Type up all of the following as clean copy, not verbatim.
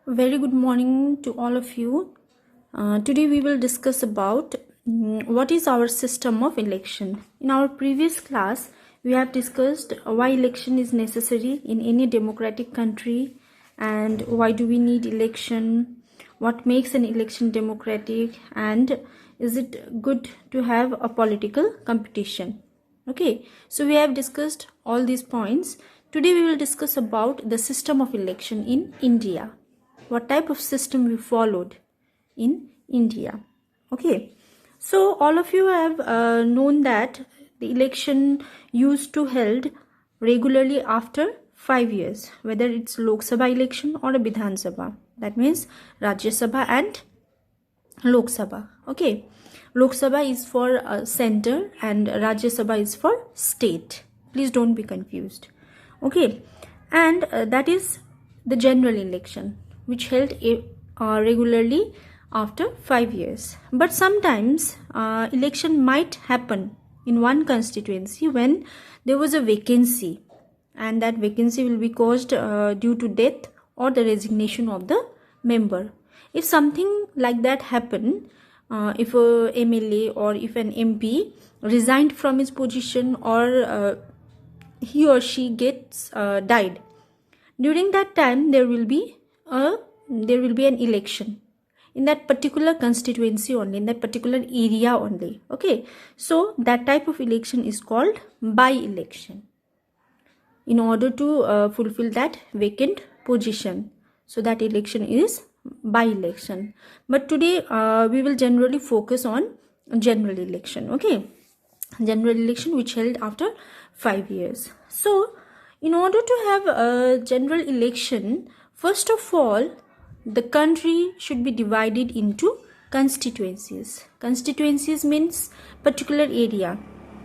Very good morning to all of you. Today we will discuss about what is our system of election. In our previous class, we have discussed why election is necessary in any democratic country and why do we need election, what makes an election democratic, and is it good to have a political competition. Okay, so we have discussed all these points. Today we will discuss about the system of election in India. What type of system we followed in India. Okay, so all of you have known that the election used to held regularly after 5 years, whether it's Lok Sabha election or a Vidhan Sabha. That means Rajya Sabha and Lok Sabha. Okay, Lok Sabha is for center and Rajya Sabha is for state. Please don't be confused. Okay, and that is the general election, which held regularly after 5 years. But sometimes election might happen in one constituency when there was a vacancy, and that vacancy will be caused due to death or the resignation of the member. If something like that happen, if a MLA or if an MP resigned from his position or he or she gets died, during that time there will be an election in that particular constituency only, in that particular area only. Okay, so that type of election is called by-election in order to fulfill that vacant position. So that election is by-election. But today we will generally focus on general election. Okay, general election which held after 5 years. So in order to have a general election, first of all, the country should be divided into constituencies. Constituencies means particular area.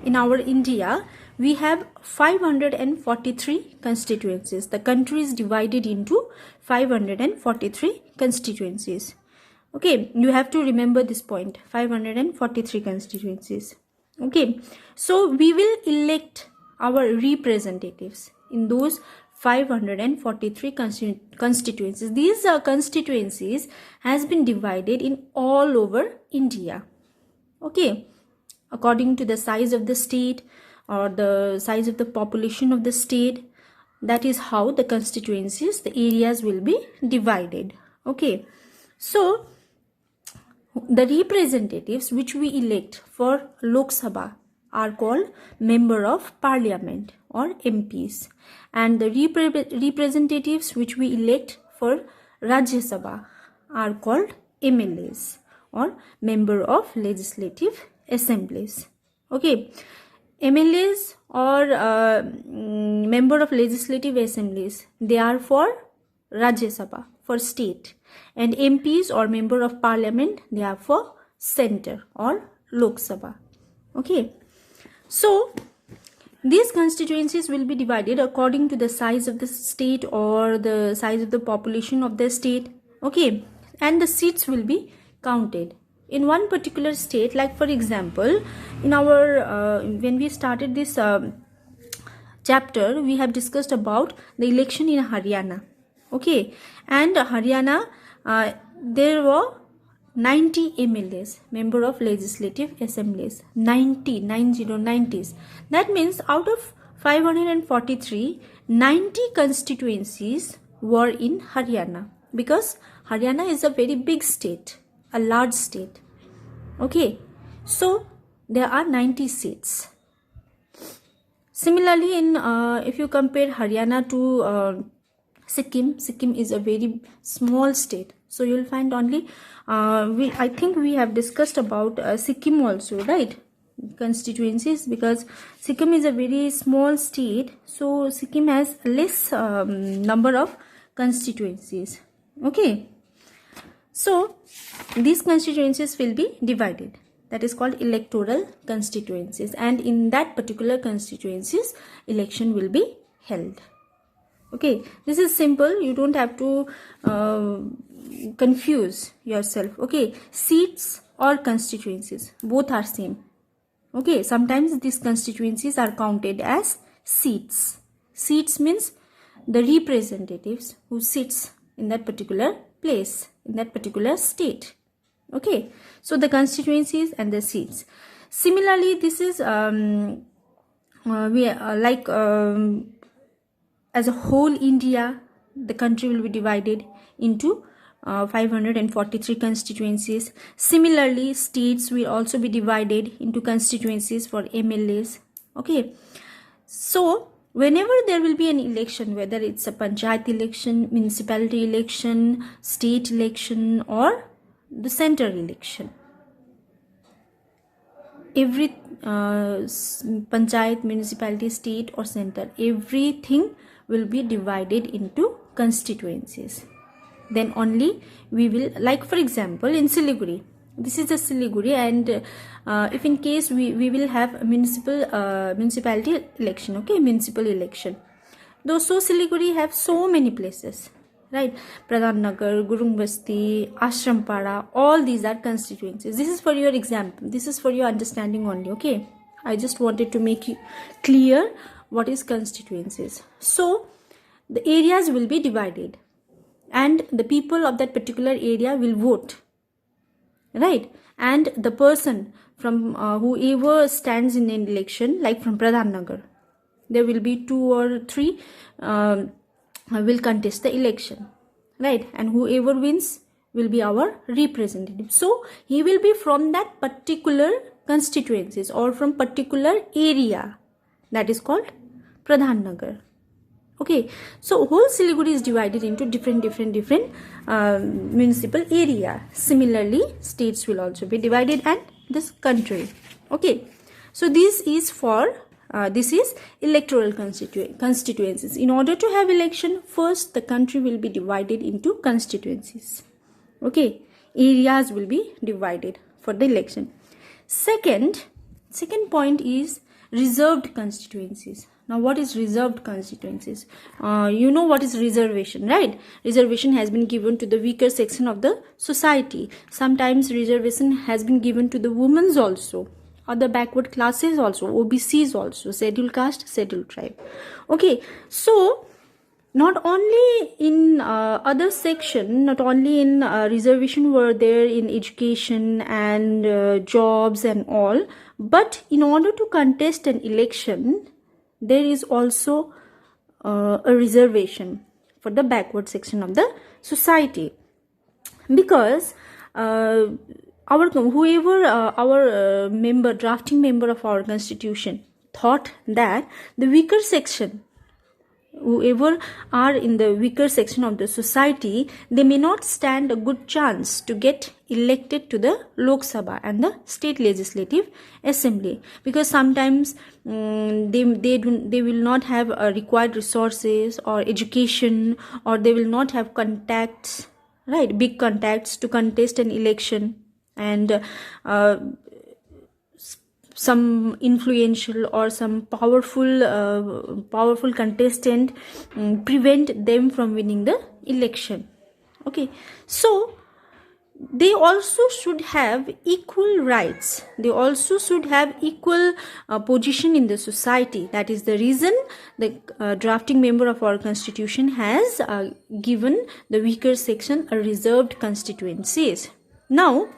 In our India, we have 543 constituencies. The country is divided into 543 constituencies. Okay, you have to remember this point, 543 constituencies. Okay, so we will elect our representatives in those 543 constituencies. These constituencies has been divided in all over India. Okay, according to the size of the state or the size of the population of the state, that is how the constituencies, the areas will be divided. Okay, so the representatives which we elect for Lok Sabha are called Member of Parliament or MPs, and the representatives which we elect for Rajya Sabha are called MLAs or Member of Legislative Assemblies. Okay, MLAs or Member of Legislative Assemblies, they are for Rajya Sabha, for state, and MPs or Member of Parliament, they are for center or Lok Sabha. Okay, so these constituencies will be divided according to the size of the state or the size of the population of the state. Okay, and the seats will be counted in one particular state. Like for example, in our when we started this chapter, we have discussed about the election in Haryana. Okay, and Haryana, there were 90 MLAs, Member of Legislative Assemblies, 90s. That means out of 543, 90 constituencies were in Haryana, because Haryana is a very big state, a large state. Okay, so there are 90 seats. Similarly, in if you compare Haryana to Sikkim is a very small state. So you will find only I think we have discussed about Sikkim also, right? Constituencies, because Sikkim is a very small state, so Sikkim has less number of constituencies. Okay, so these constituencies will be divided. That is called electoral constituencies, and in that particular constituencies, election will be held. Okay, this is simple. You don't have to confuse yourself. Okay, seats or constituencies, both are same. Okay, sometimes these constituencies are counted as seats. Seats means the representatives who sits in that particular place, in that particular state. Okay, so the constituencies and the seats. Similarly, this is as a whole India, the country will be divided into 543 constituencies. Similarly, states will also be divided into constituencies for MLAs. Okay, so whenever there will be an election, whether it's a panchayat election, municipality election, state election, or the central election, every panchayat, municipality, state or center, everything will be divided into constituencies. Then only we will, like for example in Siliguri, this is a Siliguri, and if in case we will have a municipality election, okay, municipal election. Though so Siliguri have so many places, right? Pradhan Nagar, Gurung Basti, Ashrampara, all these are constituencies. This is for your example, this is for your understanding only, okay? I just wanted to make you clear what is constituencies. So the areas will be divided and the people of that particular area will vote, right? And the person from whoever stands in an election, like from Pradhan Nagar, there will be 2 or 3 will contest the election, right? And whoever wins will be our representative. So he will be from that particular constituencies or from particular area, that is called Pradhan Nagar. Okay, so whole Siliguri is divided into different municipal area. Similarly, states will also be divided, and this country. Okay, so this is for this is electoral constituencies. In order to have election, first the country will be divided into constituencies. Okay, areas will be divided for the election. Second point is reserved constituencies. Now, what is reserved constituencies? You know what is reservation, right? Reservation has been given to the weaker section of the society. Sometimes reservation has been given to the women also, other backward classes also, OBCs also, scheduled caste, scheduled tribe. Okay, so not only in other section, not only in reservation were there in education and jobs and all, but in order to contest an election, there is also a reservation for the backward section of the society, because our drafting member of our constitution thought that the weaker section, whoever are in the weaker section of the society, they may not stand a good chance to get elected to the Lok Sabha and the state legislative assembly, because sometimes they will not have required resources or education, or they will not have contacts, right, big contacts to contest an election, and some influential or some powerful contestant prevent them from winning the election. Okay, so they also should have equal rights, they also should have equal position in the society. That is the reason the drafting member of our constitution has given the weaker section a reserved constituencies. Now,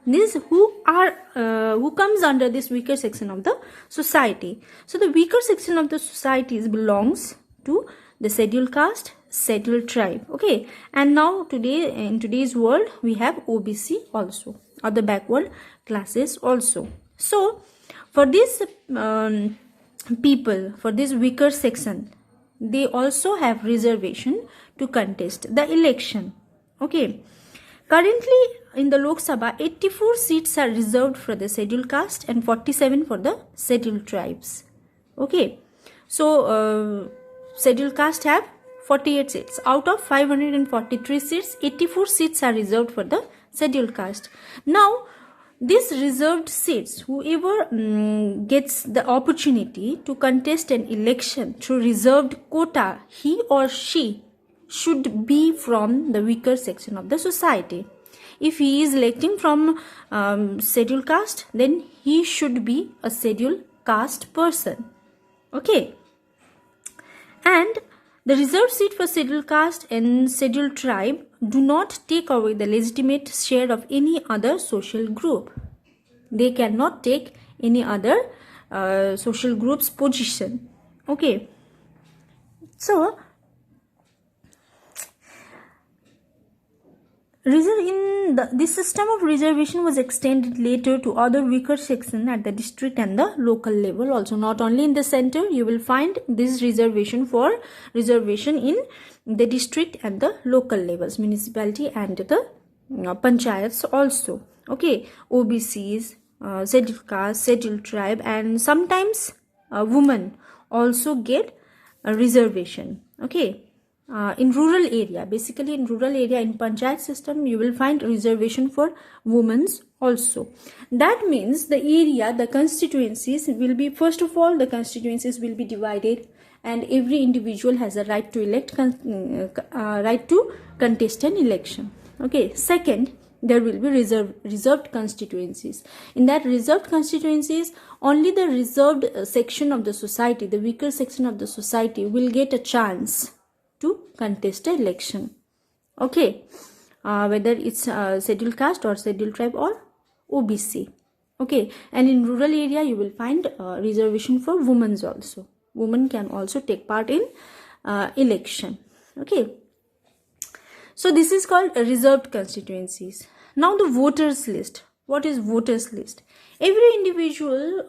this who comes under this weaker section of the society. So the weaker section of the society belongs to the scheduled caste, scheduled tribe. Okay, and now in today's world we have OBC also, other backward classes also. So for this people, for this weaker section, they also have reservation to contest the election. Okay, currently in the Lok Sabha, 84 seats are reserved for the scheduled caste and 47 for the scheduled tribes. Okay, so scheduled caste have 48 seats. Out of 543 seats, 84 seats are reserved for the scheduled caste. Now, these reserved seats, whoever gets the opportunity to contest an election through reserved quota, he or she should be from the weaker section of the society. If he is electing from scheduled caste, then he should be a scheduled caste person. Okay, and The reserved seat for scheduled caste and scheduled tribe do not take away the legitimate share of any other social group. They cannot take any other social group's position. Okay. So, this system of reservation was extended later to other weaker sections at the district and the local level also. Not only in the center, you will find this reservation in the district and the local levels, municipality and the panchayats also. Okay, OBCs, scheduled caste, scheduled tribe, and sometimes women also get a reservation. Okay. In rural area, basically in rural area, in panchayat system, you will find reservation for women's also. That means the area, the constituencies will be, first of all, the constituencies will be divided, and every individual has a right to elect, right to contest an election. Okay. Second, there will be reserved constituencies. In that reserved constituencies, only the reserved section of the society, the weaker section of the society, will get a chance to contest an election. Okay, whether it's scheduled caste or scheduled tribe or OBC. Okay, and in rural area you will find reservation for women also. Women can also take part in election. Okay, so this is called reserved constituencies. Now the voters list. What is voters list? Every individual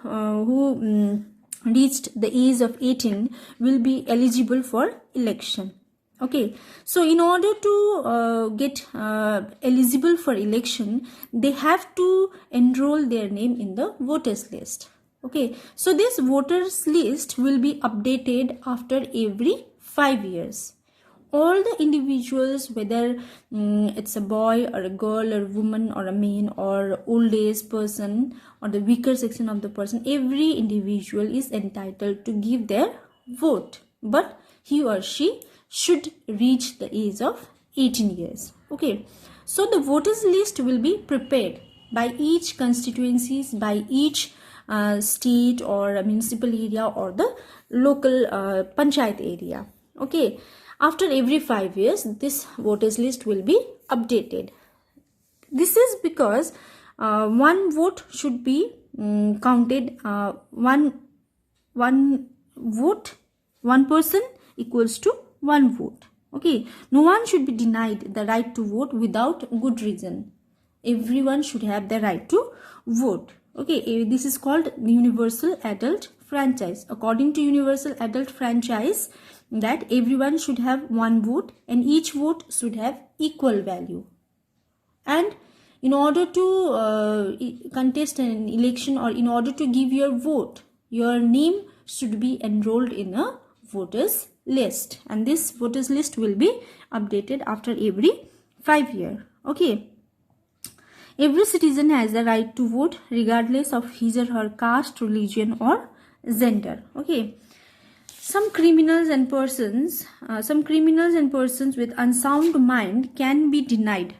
who reached the age of 18 will be eligible for election. Okay, so in order to get eligible for election, they have to enroll their name in the voters list. Okay, so this voters list will be updated after every 5 years. All the individuals, whether it's a boy or a girl or a woman or a man or old age person or the weaker section of the person, every individual is entitled to give their vote, but he or she should reach the age of 18 years. Okay, so the voters list will be prepared by each constituencies, by each state or municipal area or the local panchayat area. Okay, after every 5 years, this voters list will be updated. This is because one vote should be counted. One vote, one person equals to one vote. Okay, no one should be denied the right to vote without good reason. Everyone should have the right to vote. Okay, this is called universal adult franchise. According to universal adult franchise, that everyone should have one vote and each vote should have equal value. And in order to contest an election or in order to give your vote, your name should be enrolled in a voters list, and this voters list will be updated after every 5 years. Okay, every citizen has the right to vote regardless of his or her caste, religion or gender. Okay, some criminals and persons with unsound mind can be denied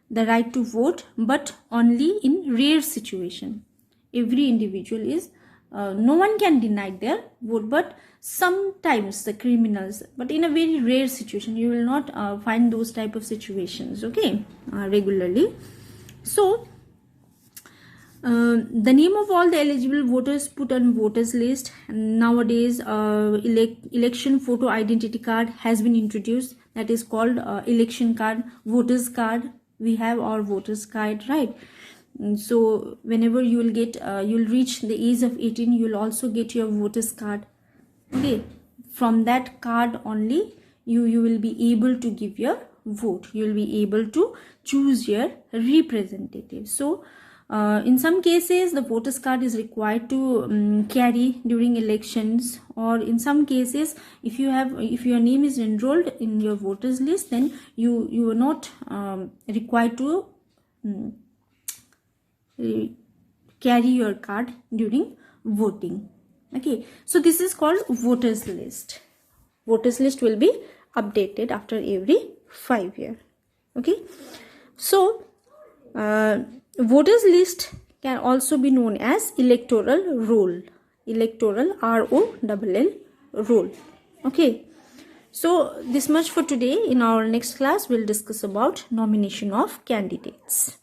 the right to vote, but only in rare situation. Every individual is no one can deny their vote, but sometimes the criminals, but in a very rare situation. You will not find those type of situations, okay, regularly. So the name of all the eligible voters put on voters list. And nowadays election photo identity card has been introduced, that is called election card, voters card. We have our voters card, right? So whenever you will get you'll reach the age of 18, you will also get your voters card. Okay, from that card only you will be able to give your vote. You will be able to choose your representative. So in some cases the voters card is required to carry during elections, or in some cases if your name is enrolled in your voters list, then you are not required to carry your card during voting. Okay, so this is called voters list. Voters list will be updated after every 5 years. Okay, so voters list can also be known as electoral roll. Electoral, ROLL roll. Okay, so this much for today. In our next class, we'll discuss about nomination of candidates.